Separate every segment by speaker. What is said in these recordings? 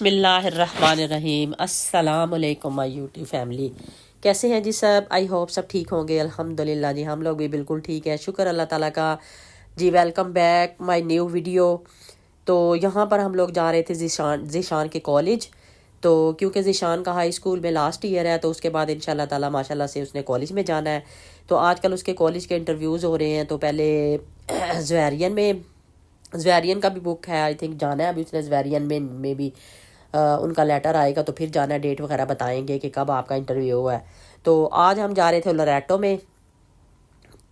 Speaker 1: اللہ الرحمن الرحیم۔ السلام علیکم مائی یوٹیوب فیملی، کیسے ہیں جی سب؟ آئی ہوپ سب ٹھیک ہوں گے۔ الحمدللہ جی ہم لوگ بھی بالکل ٹھیک ہیں، شکر اللہ تعالیٰ کا جی۔ Welcome back my new video. تو یہاں پر ہم لوگ جا رہے تھے ذیشان کے کالج، تو کیونکہ ذیشان کا ہائی اسکول میں لاسٹ ایئر ہے، تو اس کے بعد انشاءاللہ تعالیٰ ماشاءاللہ سے اس نے کالج میں جانا ہے۔ تو آج کل اس کے کالج کے انٹرویوز ہو رہے ہیں۔ تو پہلے زویرین کا بھی بک ہے، آئی تھنک جانا ہے ابھی اس نے زویرین میں بھی ان کا لیٹر آئے گا تو پھر جانا ہے، ڈیٹ وغیرہ بتائیں گے کہ کب آپ کا انٹرویو ہوا ہے۔ تو آج ہم جا رہے تھے لوریٹو میں۔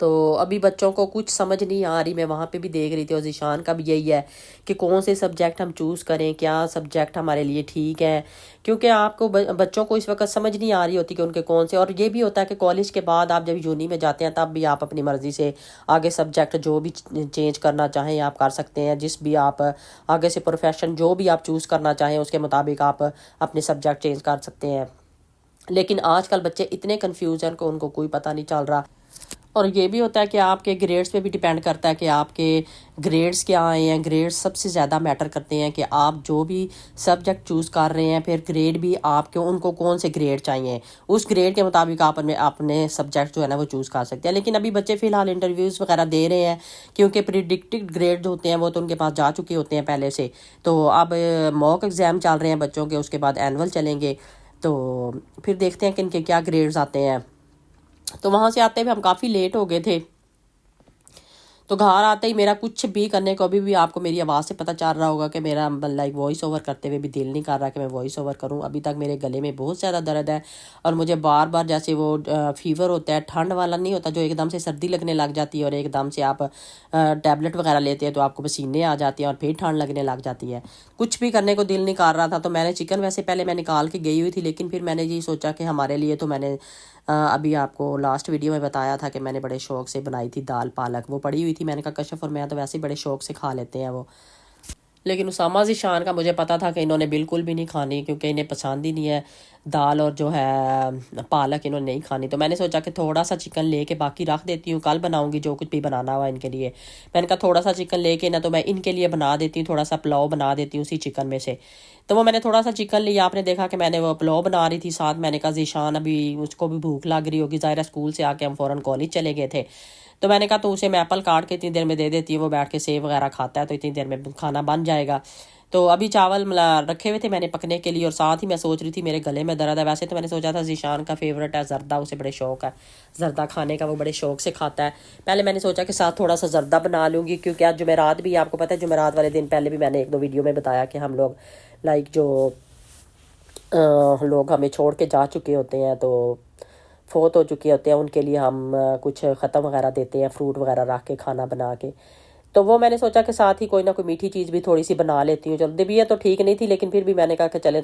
Speaker 1: تو ابھی بچوں کو کچھ سمجھ نہیں آ رہی، میں وہاں پہ بھی دیکھ رہی تھی، اور ذیشان کا بھی یہی ہے کہ کون سے سبجیکٹ ہم چوز کریں، کیا سبجیکٹ ہمارے لیے ٹھیک ہے، کیونکہ آپ کو بچوں کو اس وقت سمجھ نہیں آ رہی ہوتی کہ ان کے کون سے۔ اور یہ بھی ہوتا ہے کہ کالج کے بعد آپ جب یونی میں جاتے ہیں تب بھی آپ اپنی مرضی سے آگے سبجیکٹ جو بھی چینج کرنا چاہیں آپ کر سکتے ہیں، جس بھی آپ آگے سے پروفیشن جو بھی آپ چوز کرنا چاہیں اس کے مطابق آپ اپنے سبجیکٹ چینج کر سکتے ہیں۔ لیکن آج کل بچے اتنے کنفیوز ہیں کہ ان کو کوئی پتہ نہیں چل رہا۔ اور یہ بھی ہوتا ہے کہ آپ کے گریڈز پہ بھی ڈیپینڈ کرتا ہے کہ آپ کے گریڈز کیا آئے ہیں۔ گریڈز سب سے زیادہ میٹر کرتے ہیں کہ آپ جو بھی سبجیکٹ چوز کر رہے ہیں، پھر گریڈ بھی آپ کے ان کو کون سے گریڈ چاہیے، اس گریڈ کے مطابق آپ اپنے سبجیکٹ جو ہے نا وہ چوز کر سکتے ہیں۔ لیکن ابھی بچے فی الحال انٹرویوز وغیرہ دے رہے ہیں، کیونکہ پریڈکٹڈ گریڈ ہوتے ہیں وہ تو ان کے پاس جا چکے ہوتے ہیں پہلے سے۔ تو اب موک ایگزام چل رہے ہیں بچوں کے، اس کے بعد اینول چلیں گے، تو پھر دیکھتے ہیں کہ ان کے کیا گریڈز آتے ہیں۔ تو وہاں سے آتے ہوئے ہم کافی لیٹ ہو گئے تھے، تو گھر آتے ہی میرا کچھ بھی کرنے کو، ابھی بھی آپ کو میری آواز سے پتہ چل رہا ہوگا کہ میرا لائک وائس اوور کرتے ہوئے بھی دل نہیں کر رہا کہ میں وائس اوور کروں۔ ابھی تک میرے گلے میں بہت زیادہ درد ہے، اور مجھے بار بار جیسے وہ فیور ہوتا ہے، ٹھنڈ والا نہیں ہوتا جو ایک دم سے سردی لگنے لگ جاتی ہے، اور ایک دم سے آپ ٹیبلٹ وغیرہ لیتے ہیں تو آپ کو پسینے آ جاتے ہیں اور پھر ٹھنڈ لگنے لگ جاتی ہے۔ کچھ بھی کرنے کو دل نہیں کر رہا تھا۔ تو میں نے چکن ویسے پہلے میں نکال کے گئی ہوئی تھی، لیکن پھر میں نے یہ سوچا کہ ہمارے لیے، تو میں نے ابھی آپ کو لاسٹ ویڈیو میں بتایا تھا کہ میں نے بڑے شوق سے بنائی تھی دال پالک، وہ پڑی ہوئی تھی، میں نے کہا کشف اور میں تو ویسے ہی بڑے شوق سے کھا لیتے ہیں وہ۔ لیکن اسامہ ذیشان کا مجھے پتا تھا کہ انہوں نے بالکل بھی نہیں کھانی، کیونکہ انہیں پسند ہی نہیں ہے دال اور جو ہے پالک، انہوں نے نہیں کھانی۔ تو میں نے سوچا کہ تھوڑا سا چکن لے کے باقی رکھ دیتی ہوں، کل بناؤں گی جو کچھ بھی بنانا ہوا ان کے لیے۔ میں نے کہا تھوڑا سا چکن لے کے نا تو میں ان کے لیے بنا دیتی ہوں، تھوڑا سا پلاؤ بنا دیتی ہوں اسی چکن میں سے۔ تو وہ میں نے تھوڑا سا چکن لیا، آپ نے دیکھا کہ میں نے وہ پلاؤ بنا رہی تھی ساتھ۔ میں نے کہا ذیشان ابھی اس کو بھی بھوک لگ رہی ہوگی، ظاہرہ اسکول سے آ کے ہم فوراً کالج چلے گئے تھے، تو میں نے کہا تو اسے میں ایپل کاٹ کے اتنی دیر میں دے دیتی ہوں، وہ بیٹھ کے سیب وغیرہ کھاتا ہے، تو اتنی دیر میں کھانا بن جائے گا۔ تو ابھی چاول رکھے ہوئے تھے میں نے پکنے کے لیے، اور ساتھ ہی میں سوچ رہی تھی میرے گلے میں درد ہے۔ ویسے تو میں نے سوچا تھا ذیشان کا فیوریٹ ہے زردہ، اسے بڑے شوق ہے زردہ کھانے کا، وہ بڑے شوق سے کھاتا ہے۔ پہلے میں نے سوچا کہ ساتھ تھوڑا سا زردہ بنا لوں گی، کیونکہ آج جمعرات بھی آپ کو پتہ ہے، جمعرات والے دن پہلے بھی میں نے ایک دو ویڈیو میں بتایا کہ ہم لوگ لائک جو لوگ ہمیں چھوڑ کے جا چکے ہوتے ہیں، تو فوت ہو چکے ہوتے ہیں، ان کے لیے ہم کچھ ختم وغیرہ دیتے ہیں، فروٹ وغیرہ رکھ کے کھانا بنا کے۔ تو وہ میں نے سوچا کہ ساتھ ہی کوئی نہ کوئی میٹھی چیز بھی تھوڑی سی بنا لیتی ہوں۔ چلو طبیعت تو ٹھیک نہیں تھی، لیکن پھر بھی میں نے کہا کہ چلے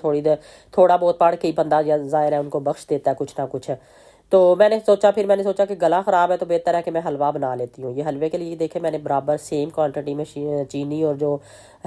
Speaker 1: تھوڑا بہت پڑھ کے ہی بندہ ظاہر ہے ان کو بخش دیتا ہے کچھ نہ کچھ۔ تو میں نے سوچا کہ گلا خراب ہے تو بہتر ہے کہ میں حلوہ بنا لیتی ہوں۔ یہ حلوے کے لیے دیکھیں میں نے برابر سیم کوانٹٹی میں چینی اور جو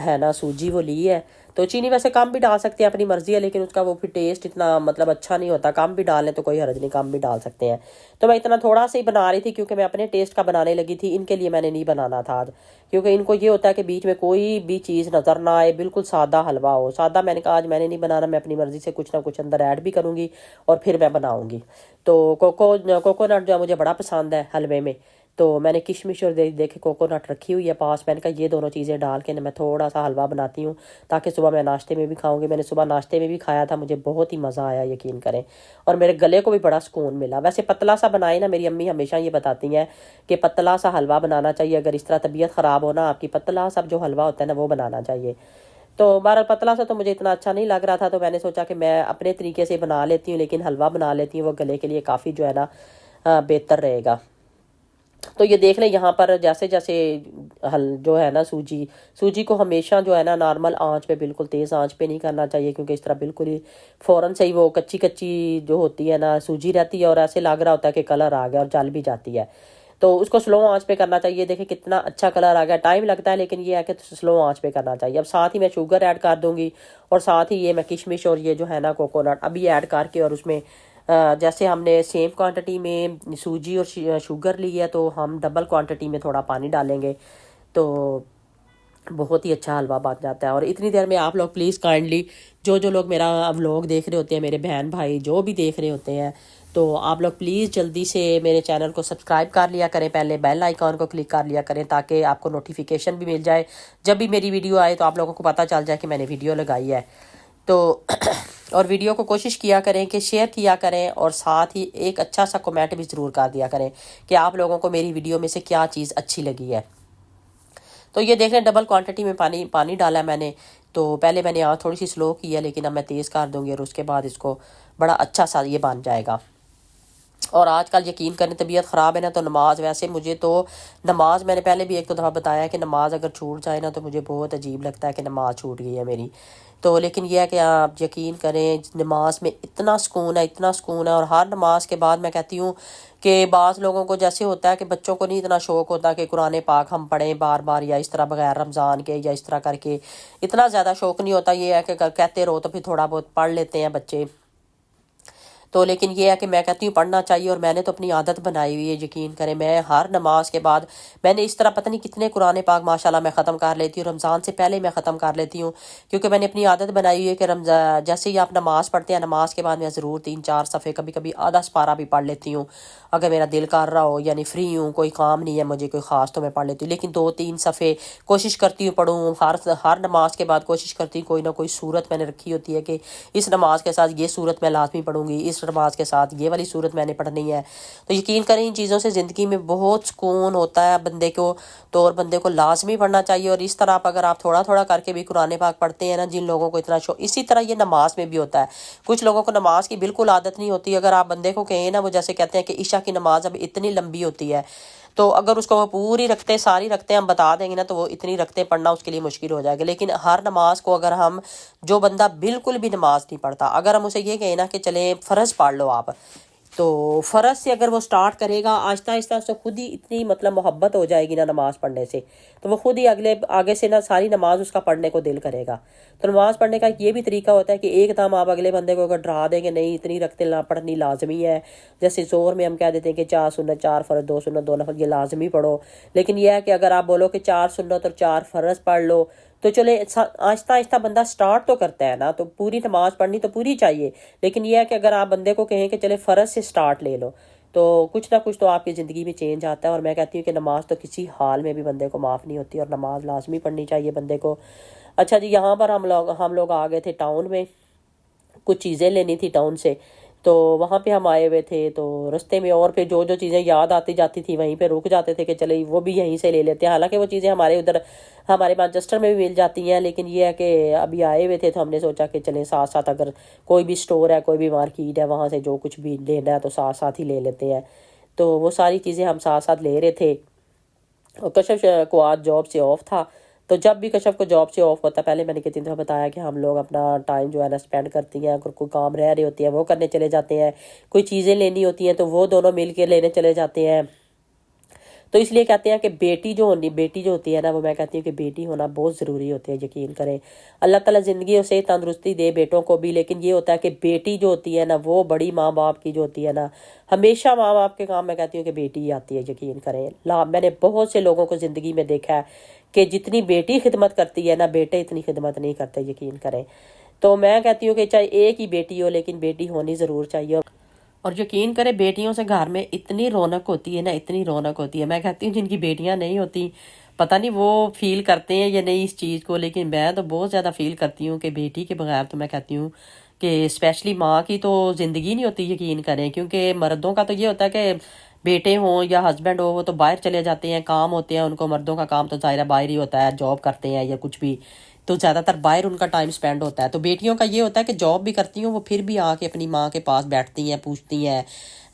Speaker 1: ہے نا سوجی وہ لی ہے۔ تو چینی ویسے کم بھی ڈال سکتے ہیں، اپنی مرضی ہے، لیکن اس کا وہ پھر ٹیسٹ اتنا مطلب اچھا نہیں ہوتا، کم بھی ڈالیں تو کوئی حرج نہیں، کم بھی ڈال سکتے ہیں۔ تو میں اتنا تھوڑا سا ہی بنا رہی تھی، کیونکہ میں اپنے ٹیسٹ کا بنانے لگی تھی، ان کے لیے میں نے نہیں بنانا تھا آج، کیونکہ ان کو یہ ہوتا ہے کہ بیچ میں کوئی بھی چیز نظر نہ آئے، بالکل سادہ حلوہ ہو۔ سادہ میں نے کہا آج میں نے نہیں بنانا، میں اپنی مرضی سے کچھ نہ کچھ اندر ایڈ بھی کروں گی اور پھر میں بناؤں گی۔ تو کوکونٹ جو ہے مجھے بڑا پسند ہے حلوے میں، تو میں نے کشمش اور دیکھے کوکونٹ رکھی ہوئی ہے پاس، میں نے کہا یہ دونوں چیزیں ڈال کے میں تھوڑا سا حلوہ بناتی ہوں تاکہ صبح میں ناشتے میں بھی کھاؤں گی۔ میں نے صبح ناشتے میں بھی کھایا تھا، مجھے بہت ہی مزہ آیا یقین کریں، اور میرے گلے کو بھی بڑا سکون ملا۔ ویسے پتلا سا بنائے نا، میری امی ہمیشہ یہ بتاتی ہیں کہ پتلا سا حلوہ بنانا چاہیے، اگر اس طرح طبیعت خراب ہو نا آپ کی، پتلا سا جو حلوہ ہوتا ہے نا وہ بنانا چاہیے۔ تو بہرحال پتلا سا تو مجھے اتنا اچھا نہیں لگ رہا تھا، تو میں نے سوچا کہ میں اپنے طریقے سے بنا لیتی ہوں، لیکن حلوہ بنا لیتی ہوں، وہ گلے کے لیے کافی جو ہے نا بہتر رہے گا۔ تو یہ دیکھ لیں یہاں پر جیسے جو ہے نا سوجی کو ہمیشہ جو ہے نا نارمل آنچ پہ، بالکل تیز آنچ پہ نہیں کرنا چاہیے، کیونکہ اس طرح بالکل ہی فوراً سے ہی وہ کچی کچی جو ہوتی ہے نا سوجی رہتی ہے، اور ایسے لگ رہا ہوتا ہے کہ کلر آ گیا اور جل بھی جاتی ہے۔ تو اس کو سلو آنچ پہ کرنا چاہیے۔ دیکھیں کتنا اچھا کلر آ گیا، ٹائم لگتا ہے لیکن یہ ہے کہ سلو آنچ پہ کرنا چاہیے۔ اب ساتھ ہی میں شوگر ایڈ کر دوں گی، اور ساتھ ہی یہ میں کشمش اور یہ جو ہے نا کوکونٹ ابھی ایڈ کر کے، اور اس میں جیسے ہم نے سیم کوانٹٹی میں سوجی اور شوگر لی ہے، تو ہم ڈبل کوانٹٹی میں تھوڑا پانی ڈالیں گے۔ تو بہت ہی اچھا حلوہ بن جاتا ہے. اور اتنی دیر میں آپ لوگ پلیز کائنڈلی جو لوگ میرا ولاگ دیکھ رہے ہوتے ہیں، میرے بہن بھائی جو بھی دیکھ رہے ہوتے ہیں، تو آپ لوگ پلیز جلدی سے میرے چینل کو سبسکرائب کر لیا کریں، پہلے بیل آئیکن کو کلک کر لیا کریں تاکہ آپ کو نوٹیفیکیشن بھی مل جائے جب بھی میری ویڈیو آئے، تو آپ لوگوں کو پتہ چل جائے کہ میں نے ویڈیو لگائی ہے. تو اور ویڈیو کو کوشش کیا کریں کہ شیئر کیا کریں، اور ساتھ ہی ایک اچھا سا کمنٹ بھی ضرور کر دیا کریں کہ آپ لوگوں کو میری ویڈیو میں سے کیا چیز اچھی لگی ہے. تو یہ دیکھ لیں ڈبل کوانٹٹی میں پانی ڈالا ہے میں نے. تو پہلے میں نے یہاں تھوڑی سی سلو کی ہے، لیکن اب میں تیز کر دوں گی، اور اس کے بعد اس کو بڑا اچھا سا یہ بن جائے گا. اور آج کل یقین کریں طبیعت خراب ہے نا، تو نماز، ویسے مجھے تو نماز، میں نے پہلے بھی ایک دو دفعہ بتایا کہ نماز اگر چھوٹ جائے نا تو مجھے بہت عجیب لگتا ہے کہ نماز چھوٹ گئی ہے میری. تو لیکن یہ ہے کہ آپ یقین کریں نماز میں اتنا سکون ہے، اتنا سکون ہے. اور ہر نماز کے بعد میں کہتی ہوں کہ بعض لوگوں کو جیسے ہوتا ہے کہ بچوں کو نہیں اتنا شوق ہوتا کہ قرآن پاک ہم پڑھیں بار بار، یا اس طرح بغیر رمضان کے، یا اس طرح کر کے اتنا زیادہ شوق نہیں ہوتا. یہ ہے کہ کہتے رہو تو پھر تھوڑا بہت پڑھ لیتے ہیں بچے. تو لیکن یہ ہے کہ میں کہتی ہوں پڑھنا چاہیے، اور میں نے تو اپنی عادت بنائی ہوئی ہے. یقین کریں میں ہر نماز کے بعد میں نے اس طرح پتہ نہیں کتنے قرآن پاک ماشاءاللہ میں ختم کر لیتی ہوں. رمضان سے پہلے میں ختم کر لیتی ہوں، کیونکہ میں نے اپنی عادت بنائی ہوئی ہے کہ جیسے ہی آپ نماز پڑھتے ہیں، نماز کے بعد میں ضرور 3-4 صفحے، کبھی کبھی آدھا سپارہ بھی پڑھ لیتی ہوں اگر میرا دل کر رہا ہو، یعنی فری ہوں، کوئی کام نہیں ہے مجھے کوئی خاص، تو میں پڑھ لیتی ہوں. لیکن 2-3 صفحے کوشش کرتی ہوں پڑھوں. ہر نماز کے بعد کوشش کرتی ہوں کوئی نہ کوئی صورت میں نے رکھی ہوتی ہے کہ اس نماز کے ساتھ یہ صورت میں لازمی پڑھوں گی، اس نماز کے ساتھ یہ والی صورت میں نے پڑھنی ہے. تو یقین کریں ان چیزوں سے زندگی میں بہت سکون ہوتا ہے بندے کو. تو اور بندے کو لازمی پڑھنا چاہیے. اور اس طرح اگر آپ تھوڑا تھوڑا کر کے بھی قرآن پاک پڑھتے ہیں نا، جن لوگوں کو اتنا شوق، اسی طرح یہ نماز میں بھی ہوتا ہے. کچھ لوگوں کو نماز کی بالکل عادت نہیں ہوتی. اگر آپ بندے کو کہیں نا، وہ جیسے کہتے ہیں کہ عشاء کی نماز اب اتنی لمبی ہوتی ہے، تو اگر اس کو وہ پوری رکھتے، ساری رکھتے ہم بتا دیں گے نا، تو وہ اتنی رکھتے پڑھنا اس کے لیے مشکل ہو جائے گا. لیکن ہر نماز کو اگر ہم، جو بندہ بالکل بھی نماز نہیں پڑھتا، اگر ہم اسے یہ کہیں نا کہ چلیں فرض پڑھ لو آپ، تو فرض سے اگر وہ سٹارٹ کرے گا آہستہ آہستہ، اس کو خود ہی اتنی مطلب محبت ہو جائے گی نا نماز پڑھنے سے، تو وہ خود ہی آگے سے نا ساری نماز اس کا پڑھنے کو دل کرے گا. تو نماز پڑھنے کا یہ بھی طریقہ ہوتا ہے کہ ایک دم آپ اگلے بندے کو اگر ڈرا دیں کہ نہیں اتنی رکھتے پڑھنی لازمی ہے، جیسے زور میں ہم کہہ دیتے ہیں کہ 4 سنت 4 فرض 2 سنت 2 نفل یہ لازمی پڑھو. لیکن یہ ہے کہ اگر آپ بولو کہ 4 سنت اور 4 فرض پڑھ لو، تو چلے آہستہ آہستہ بندہ سٹارٹ تو کرتا ہے نا. تو پوری نماز پڑھنی تو پوری چاہیے، لیکن یہ ہے کہ اگر آپ بندے کو کہیں کہ چلے فرض سے سٹارٹ لے لو، تو کچھ نہ کچھ تو آپ کی زندگی میں چینج آتا ہے. اور میں کہتی ہوں کہ نماز تو کسی حال میں بھی بندے کو معاف نہیں ہوتی، اور نماز لازمی پڑھنی چاہیے بندے کو. اچھا جی، یہاں پر ہم لوگ آ گئے تھے ٹاؤن میں، کچھ چیزیں لینی تھی ٹاؤن سے. تو وہاں پہ ہم آئے ہوئے تھے، تو رستے میں اور پھر جو چیزیں یاد آتی جاتی تھی وہیں پہ رک جاتے تھے کہ چلے وہ بھی یہیں سے لے لیتے ہیں. حالانکہ وہ چیزیں ہمارے ادھر، ہمارے مانچسٹر میں بھی مل جاتی ہیں، لیکن یہ ہے کہ ابھی آئے ہوئے تھے تو ہم نے سوچا کہ چلیں ساتھ ساتھ، اگر کوئی بھی سٹور ہے، کوئی بھی مارکیٹ ہے، وہاں سے جو کچھ بھی لینا ہے تو ساتھ ساتھ ہی لے لیتے ہیں. تو وہ ساری چیزیں ہم ساتھ ساتھ لے رہے تھے. اور کشف کو آج جاب سے آف تھا، تو جب بھی کشف کو جاب سے آف ہوتا ہے، پہلے میں نے کتنی دفعہ بتایا کہ ہم لوگ اپنا ٹائم جو ہے نا اسپینڈ کرتی ہیں. اگر کوئی کام رہ رہی ہوتی ہے وہ کرنے چلے جاتے ہیں، کوئی چیزیں لینی ہوتی ہیں تو وہ دونوں مل کے لینے چلے جاتے ہیں. تو اس لیے کہتے ہیں کہ بیٹی جو ہوتی ہے نا، وہ میں کہتی ہوں کہ بیٹی ہونا بہت ضروری ہوتی ہے. یقین کریں اللہ تعالیٰ زندگی سے تندرستی دے بیٹوں کو بھی، لیکن یہ ہوتا ہے کہ بیٹی جو ہوتی ہے نا، وہ بڑی ماں باپ کی جو ہوتی ہے نا، ہمیشہ ماں باپ کے کام میں کہتی ہوں کہ بیٹی ہی آتی ہے. یقین کریں میں نے بہت سے لوگوں کو زندگی میں دیکھا ہے کہ جتنی بیٹی خدمت کرتی ہے نا، بیٹے اتنی خدمت نہیں کرتے. یقین کریں تو میں کہتی ہوں کہ چاہے ایک ہی بیٹی ہو، لیکن بیٹی ہونی ضرور چاہیے. اور یقین کرے بیٹیوں سے گھر میں اتنی رونق ہوتی ہے نا، اتنی رونق ہوتی ہے. میں کہتی ہوں جن کی بیٹیاں نہیں ہوتی، پتہ نہیں وہ فیل کرتے ہیں یا نہیں اس چیز کو، لیکن میں تو بہت زیادہ فیل کرتی ہوں کہ بیٹی کے بغیر تو میں کہتی ہوں کہ اسپیشلی ماں کی تو زندگی نہیں ہوتی. یقین کریں کیونکہ مردوں کا تو یہ ہوتا ہے کہ بیٹے ہوں یا ہسبینڈ ہو، وہ تو باہر چلے جاتے ہیں، کام ہوتے ہیں ان کو. مردوں کا کام تو ظاہرہ باہر ہی ہوتا ہے، جاب کرتے ہیں یا کچھ بھی، تو زیادہ تر باہر ان کا ٹائم سپینڈ ہوتا ہے. تو بیٹیوں کا یہ ہوتا ہے کہ جاب بھی کرتی ہوں، وہ پھر بھی آ کے اپنی ماں کے پاس بیٹھتی ہیں، پوچھتی ہیں،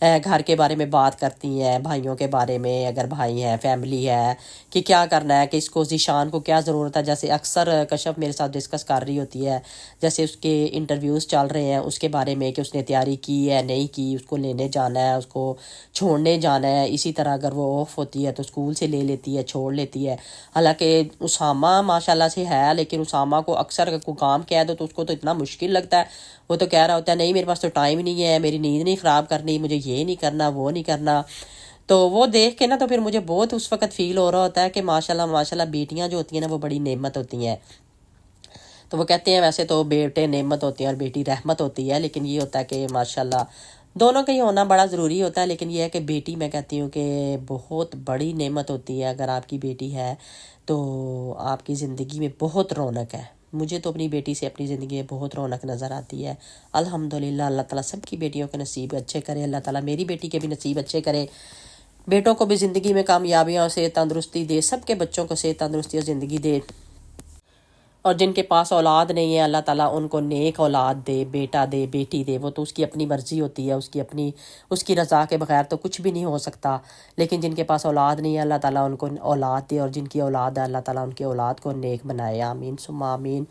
Speaker 1: گھر کے بارے میں بات کرتی ہیں، بھائیوں کے بارے میں، اگر بھائی ہیں، فیملی ہے، کہ کیا کرنا ہے، کہ اس کو ذیشان کو کیا ضرورت ہے. جیسے اکثر کشف میرے ساتھ ڈسکس کر رہی ہوتی ہے، جیسے اس کے انٹرویوز چل رہے ہیں اس کے بارے میں، کہ اس نے تیاری کی ہے نہیں کی، اس کو لینے جانا ہے، اس کو چھوڑنے جانا ہے. اسی طرح اگر وہ آف ہوتی ہے تو اسکول سے لے لیتی ہے، چھوڑ لیتی ہے. حالانکہ اسامہ ماشاءاللہ سے ہے، لیکن اسامہ کو اکثر اگر کوئی کام کہہ دو تو اس کو تو اتنا مشکل لگتا ہے. وہ تو کہہ رہا ہوتا ہے نہیں میرے پاس تو ٹائم نہیں ہے، میری نیند نہیں خراب کرنی، مجھے یہ نہیں کرنا وہ نہیں کرنا. تو وہ دیکھ کے نا تو پھر مجھے بہت اس وقت فیل ہو رہا ہوتا ہے کہ ماشاءاللہ ماشاءاللہ بیٹیاں جو ہوتی ہیں نا وہ بڑی نعمت ہوتی ہیں. تو وہ کہتے ہیں ویسے تو بیٹے نعمت ہوتے ہیں اور بیٹی رحمت ہوتی ہے، لیکن یہ ہوتا ہے کہ ماشاءاللہ دونوں کا ہی ہونا بڑا ضروری ہوتا ہے. لیکن یہ ہے کہ بیٹی میں کہتی ہوں کہ بہت بڑی نعمت ہوتی ہے. اگر آپ کی بیٹی ہے تو آپ کی زندگی میں بہت رونق ہے. مجھے تو اپنی بیٹی سے اپنی زندگی میں بہت رونق نظر آتی ہے. الحمدللہ اللہ تعالیٰ سب کی بیٹیوں کے نصیب اچھے کرے. اللہ تعالیٰ میری بیٹی کے بھی نصیب اچھے کرے، بیٹوں کو بھی زندگی میں کامیابیوں سے تندرستی دے، سب کے بچوں کو صحت تندرستی اور زندگی دے. اور جن کے پاس اولاد نہیں ہے اللہ تعالیٰ ان کو نیک اولاد دے، بیٹا دے بیٹی دے. وہ تو اس کی اپنی مرضی ہوتی ہے، اس کی رضا کے بغیر تو کچھ بھی نہیں ہو سکتا. لیکن جن کے پاس اولاد نہیں ہے اللہ تعالیٰ ان کو اولاد دے، اور جن کی اولاد ہے اللہ تعالیٰ ان کی اولاد کو نیک بنائے. آمین ثم آمین.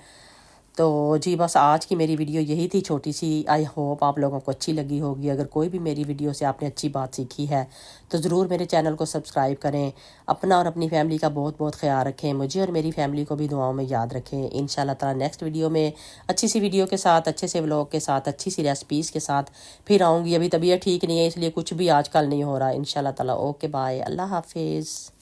Speaker 1: تو جی بس آج کی میری ویڈیو یہی تھی چھوٹی سی. آئی ہوپ آپ لوگوں کو اچھی لگی ہوگی. اگر کوئی بھی میری ویڈیو سے آپ نے اچھی بات سیکھی ہے تو ضرور میرے چینل کو سبسکرائب کریں. اپنا اور اپنی فیملی کا بہت بہت خیال رکھیں. مجھے اور میری فیملی کو بھی دعاؤں میں یاد رکھیں. انشاءاللہ تعالیٰ نیکسٹ ویڈیو میں اچھی سی ویڈیو کے ساتھ، اچھے سے ولاگ کے ساتھ، اچھی سی ریسپیز کے ساتھ پھر آؤں گی. ابھی طبیعت ٹھیک نہیں ہے اس لیے کچھ بھی آج کل نہیں ہو رہا. انشاءاللہ تعالیٰ اوکے بائے، اللہ حافظ.